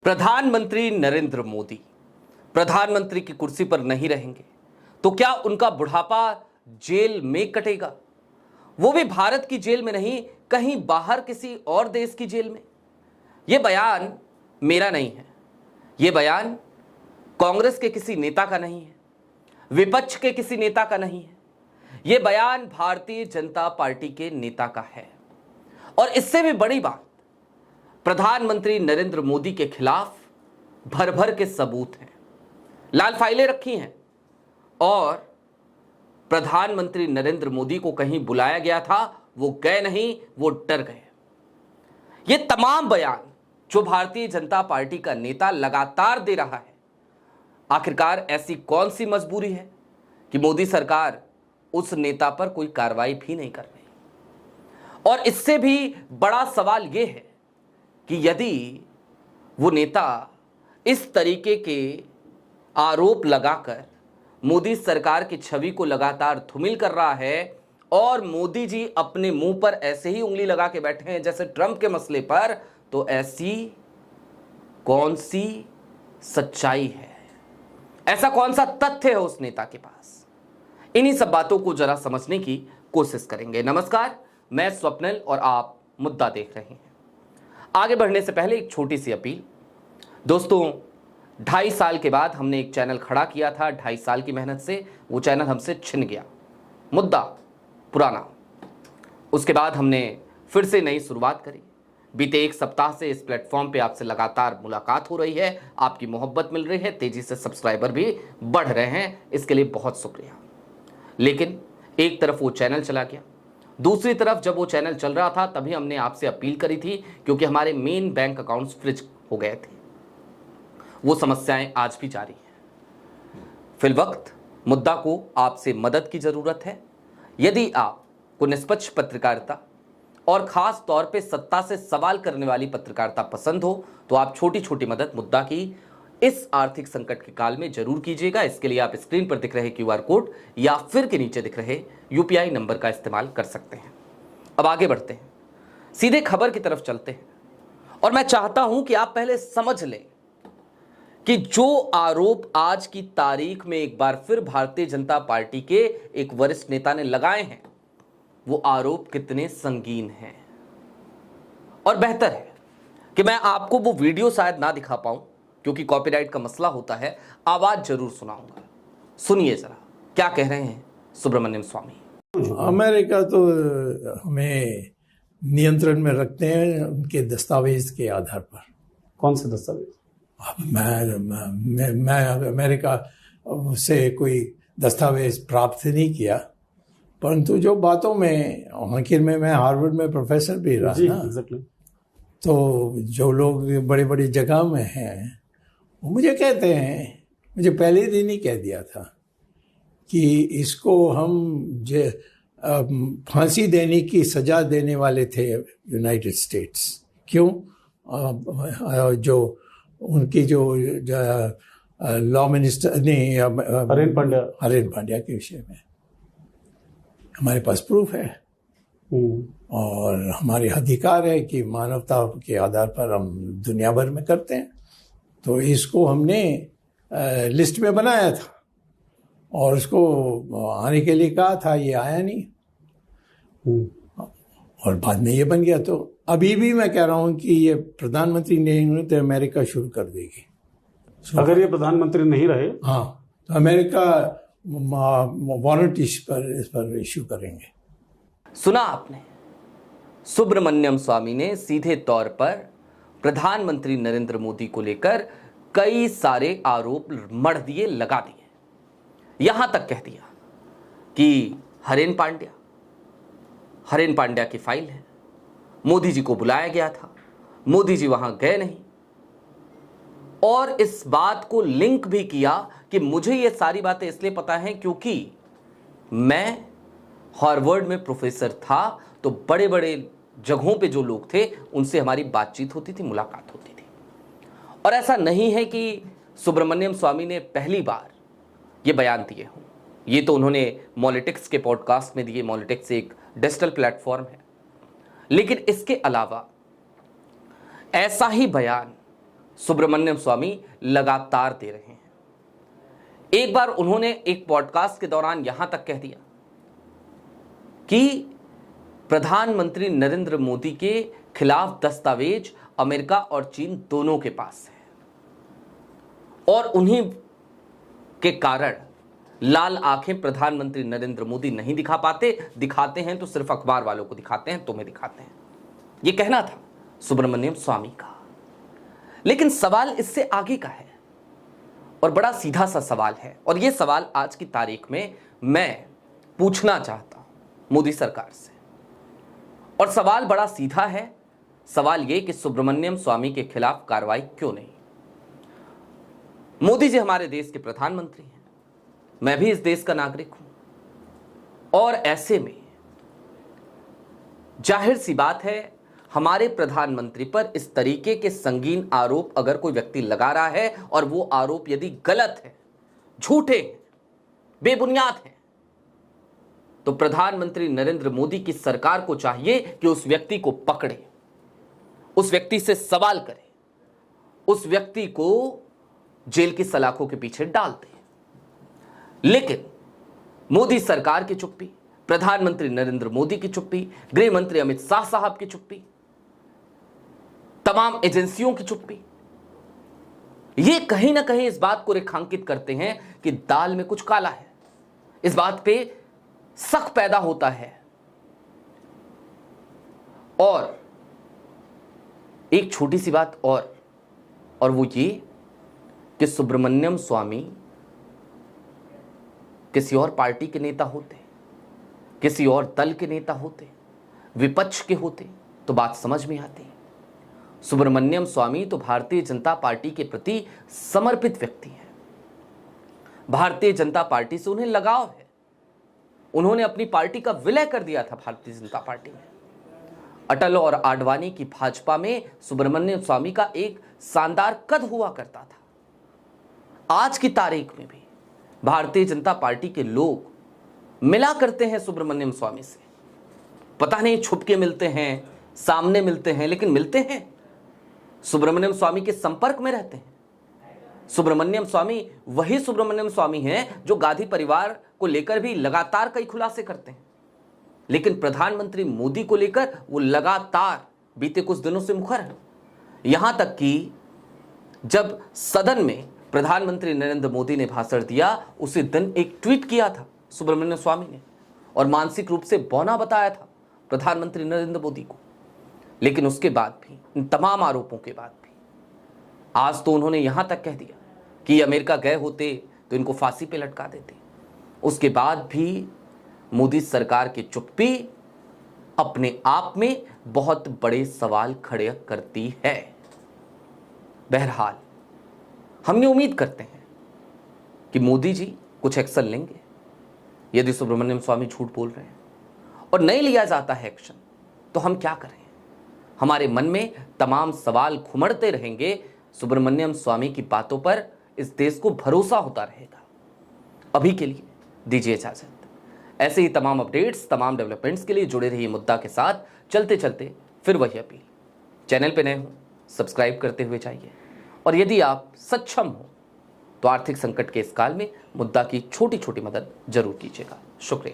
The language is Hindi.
प्रधानमंत्री नरेंद्र मोदी प्रधानमंत्री की कुर्सी पर नहीं रहेंगे तो क्या उनका बुढ़ापा जेल में कटेगा? वो भी भारत की जेल में नहीं, कहीं बाहर किसी और देश की जेल में। यह बयान मेरा नहीं है, यह बयान कांग्रेस के किसी नेता का नहीं है, विपक्ष के किसी नेता का नहीं है, यह बयान भारतीय जनता पार्टी के नेता का है। और इससे भी बड़ी बात, प्रधानमंत्री नरेंद्र मोदी के खिलाफ भर भर के सबूत हैं, लाल फाइलें रखी हैं और प्रधानमंत्री नरेंद्र मोदी को कहीं बुलाया गया था, वो गए नहीं, वो डर गए। ये तमाम बयान जो भारतीय जनता पार्टी का नेता लगातार दे रहा है, आखिरकार ऐसी कौन सी मजबूरी है कि मोदी सरकार उस नेता पर कोई कार्रवाई भी नहीं कर रही? और इससे भी बड़ा सवाल यह है कि यदि वो नेता इस तरीके के आरोप लगाकर मोदी सरकार की छवि को लगातार धूमिल कर रहा है और मोदी जी अपने मुंह पर ऐसे ही उंगली लगा के बैठे हैं जैसे ट्रंप के मसले पर, तो ऐसी कौन सी सच्चाई है, ऐसा कौन सा तथ्य है उस नेता के पास? इन्हीं सब बातों को जरा समझने की कोशिश करेंगे। नमस्कार, मैं स्वप्निल और आप मुद्दा देख रहे हैं। आगे बढ़ने से पहले एक छोटी सी अपील। दोस्तों, 2.5 साल के बाद हमने एक चैनल खड़ा किया था, 2.5 साल की मेहनत से वो चैनल हमसे छिन गया, मुद्दा पुराना। उसके बाद हमने फिर से नई शुरुआत करी। बीते 1 सप्ताह से इस प्लेटफॉर्म पे आपसे लगातार मुलाकात हो रही है, आपकी मोहब्बत मिल रही है, तेजी से सब्सक्राइबर भी बढ़ रहे हैं, इसके लिए बहुत शुक्रिया। लेकिन एक तरफ वो चैनल चला गया, दूसरी तरफ जब वो चैनल चल रहा था तभी हमने आपसे अपील करी थी, क्योंकि हमारे मेन बैंक अकाउंट्स फ्रीज हो गए थे। वो समस्याएं आज भी जारी हैं। फिलवक्त मुद्दा को आपसे मदद की जरूरत है। यदि आपको निष्पक्ष पत्रकारिता और खास तौर पे सत्ता से सवाल करने वाली पत्रकारिता पसंद हो तो आप छोटी छोटी मदद मुद्दा की इस आर्थिक संकट के काल में जरूर कीजिएगा। इसके लिए आप स्क्रीन पर दिख रहे QR कोड या फिर के नीचे दिख रहे UPI नंबर का इस्तेमाल कर सकते हैं। अब आगे बढ़ते हैं, सीधे खबर की तरफ चलते हैं। और मैं चाहता हूं कि आप पहले समझ लें कि जो आरोप आज की तारीख में एक बार फिर भारतीय जनता पार्टी के एक वरिष्ठ नेता ने लगाए हैं, वो आरोप कितने संगीन हैं। और बेहतर है कि मैं आपको वो वीडियो शायद ना दिखा पाऊं क्योंकि कॉपीराइट का मसला होता है, आवाज जरूर सुनाऊंगा। सुनिए जरा क्या कह रहे हैं सुब्रमण्यम स्वामी। अमेरिका तो हमें नियंत्रण में रखते हैं उनके दस्तावेज के आधार पर। कौन से दस्तावेज? मैं अमेरिका से कोई दस्तावेज प्राप्त नहीं किया, परंतु जो बातों में, आखिर में मैं हार्वर्ड में प्रोफेसर भी रहा ना, exactly. तो जो लोग बड़ी बड़ी जगह में हैं वो मुझे कहते हैं, मुझे पहले दिन ही कह दिया था कि इसको हम फांसी देने की सजा देने वाले थे यूनाइटेड स्टेट्स। क्यों? जो उनकी जो लॉ मिनिस्टर नहीं, हरेन पांड्या के विषय में हमारे पास प्रूफ है और हमारे अधिकार है कि मानवता के आधार पर हम दुनिया भर में करते हैं। तो इसको हमने लिस्ट में बनाया था और उसको आने के लिए कहा था, ये आया नहीं और बाद में ये बन गया। तो अभी भी मैं कह रहा हूं कि ये प्रधानमंत्री नहीं तो अमेरिका शुरू कर देगी। अगर ये प्रधानमंत्री नहीं रहे, हाँ, तो अमेरिका वारंट इस पर इश्यू करेंगे। सुना आपने, सुब्रमण्यम स्वामी ने सीधे तौर पर प्रधानमंत्री नरेंद्र मोदी को लेकर कई सारे आरोप मढ़ दिए, लगा दिए। यहां तक कह दिया कि हरेन पांड्या की फाइल है, मोदी जी को बुलाया गया था, मोदी जी वहां गए नहीं। और इस बात को लिंक भी किया कि मुझे ये सारी बातें इसलिए पता हैं क्योंकि मैं हार्वर्ड में प्रोफेसर था, तो बड़े बड़े जगहों पे जो लोग थे उनसे हमारी बातचीत होती थी, मुलाकात होती थी। और ऐसा नहीं है कि सुब्रमण्यम स्वामी ने पहली बार ये बयान दिए हों, ये तो उन्होंने मॉलिटिक्स के पॉडकास्ट में दिए। मॉलिटिक्स एक डिजिटल प्लेटफॉर्म है, लेकिन इसके अलावा ऐसा ही बयान सुब्रमण्यम स्वामी लगातार दे रहे हैं। एक बार उन्होंने एक पॉडकास्ट के दौरान यहां तक कह दिया कि प्रधानमंत्री नरेंद्र मोदी के खिलाफ दस्तावेज अमेरिका और चीन दोनों के पास है और उन्हीं के कारण लाल आंखें प्रधानमंत्री नरेंद्र मोदी नहीं दिखा पाते, दिखाते हैं तो सिर्फ अखबार वालों को दिखाते हैं, तुम्हें दिखाते हैं। यह कहना था सुब्रमण्यम स्वामी का। लेकिन सवाल इससे आगे का है और बड़ा सीधा सा सवाल है, और यह सवाल आज की तारीख में मैं पूछना चाहता हूं मोदी सरकार से। और सवाल बड़ा सीधा है। सवाल यह कि सुब्रमण्यम स्वामी के खिलाफ कार्रवाई क्यों नहीं। मोदी जी हमारे देश के प्रधानमंत्री हैं, मैं भी इस देश का नागरिक हूं, और ऐसे में जाहिर सी बात है हमारे प्रधानमंत्री पर इस तरीके के संगीन आरोप अगर कोई व्यक्ति लगा रहा है और वो आरोप यदि गलत है, झूठे हैं, बेबुनियाद हैं, तो प्रधानमंत्री नरेंद्र मोदी की सरकार को चाहिए कि उस व्यक्ति को पकड़े, उस व्यक्ति से सवाल करे, उस व्यक्ति को जेल की सलाखों के पीछे डाल दे। लेकिन मोदी सरकार की चुप्पी, प्रधानमंत्री नरेंद्र मोदी की चुप्पी, गृह मंत्री अमित शाह साहब की चुप्पी, तमाम एजेंसियों की चुप्पी, ये कहीं ना कहीं इस बात को रेखांकित करते हैं कि दाल में कुछ काला है। इस बात पे शक पैदा होता है। और एक छोटी सी बात और वो ये कि सुब्रमण्यम स्वामी किसी और पार्टी के नेता होते, किसी और दल के नेता होते, विपक्ष के होते तो बात समझ में आती। सुब्रमण्यम स्वामी तो भारतीय जनता पार्टी के प्रति समर्पित व्यक्ति हैं। भारतीय जनता पार्टी से उन्हें लगाव है। उन्होंने अपनी पार्टी का विलय कर दिया था भारतीय जनता पार्टी में। अटल और आडवाणी की भाजपा में सुब्रमण्यम स्वामी का एक शानदार कद हुआ करता था। आज की तारीख में भी भारतीय जनता पार्टी के लोग मिला करते हैं सुब्रमण्यम स्वामी से। पता नहीं छुप के मिलते हैं, सामने मिलते हैं, लेकिन मिलते हैं। सुब्रमण्यम स्वामी के संपर्क में रहते हैं। सुब्रमण्यम स्वामी वही सुब्रमण्यम स्वामी हैं जो गांधी परिवार को लेकर भी लगातार कई खुलासे करते हैं। लेकिन प्रधानमंत्री मोदी को लेकर वो लगातार बीते कुछ दिनों से मुखर है। यहां तक कि जब सदन में प्रधानमंत्री नरेंद्र मोदी ने भाषण दिया, उसी दिन एक ट्वीट किया था सुब्रमण्यम स्वामी ने और मानसिक रूप से बौना बताया था प्रधानमंत्री नरेंद्र मोदी को। लेकिन उसके बाद भी, इन तमाम आरोपों के बाद भी, आज तो उन्होंने यहां तक कह दिया कि ये अमेरिका गए होते तो इनको फांसी पे लटका देते। उसके बाद भी मोदी सरकार की चुप्पी अपने आप में बहुत बड़े सवाल खड़े करती है। बहरहाल हम ये उम्मीद करते हैं कि मोदी जी कुछ एक्शन लेंगे। यदि सुब्रमण्यम स्वामी झूठ बोल रहे हैं और नहीं लिया जाता है एक्शन, तो हम क्या करें? हमारे मन में तमाम सवाल घुमड़ते रहेंगे। सुब्रमण्यम स्वामी की बातों पर इस देश को भरोसा होता रहेगा। अभी के लिए दीजिए इजाजत। ऐसे ही तमाम अपडेट्स, तमाम डेवलपमेंट्स के लिए जुड़े रहिए मुद्दा के साथ। चलते चलते फिर वही अपील, चैनल पे नए हो सब्सक्राइब करते हुए जाइए। और यदि आप सक्षम हो तो आर्थिक संकट के इस काल में मुद्दा की छोटी छोटी मदद जरूर कीजिएगा। शुक्रिया।